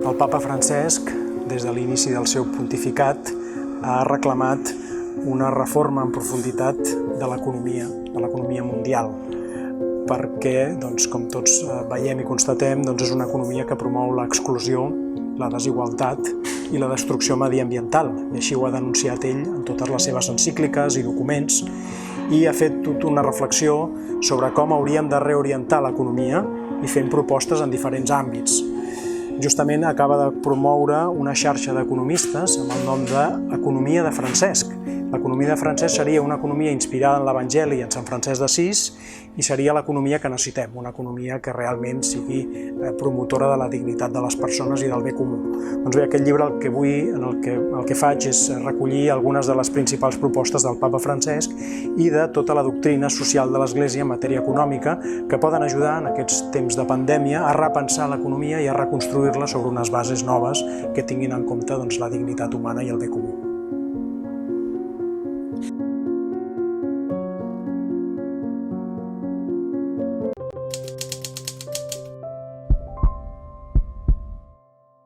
El papa Francesc, des de l'inici del seu pontificat, ha reclamat una reforma en profunditat de l'economia mundial, perquè, com tots veiem i constatem, és una economia que promou l'exclusió, la desigualtat i la destrucció mediambiental. I així ho ha denunciat ell en totes les seves encícliques i documents, i ha fet tota una reflexió sobre com hauríem de reorientar l'economia i fent propostes en diferents àmbits. Justament acaba de promoure una xarxa d'economistes amb el nom d'Economia de Francesc. L'economia de Francesc seria una economia inspirada en l'Evangeli i en Sant Francesc d'Assís, i seria l'economia que necessitem, una economia que realment sigui promotora de la dignitat de les persones i del bé comú. Doncs bé, aquest llibre el que faig és recollir algunes de les principals propostes del papa Francesc i de tota la doctrina social de l'Església en matèria econòmica que poden ajudar en aquests temps de pandèmia a repensar l'economia i a reconstruir-la sobre unes bases noves que tinguin en compte la dignitat humana i el bé comú.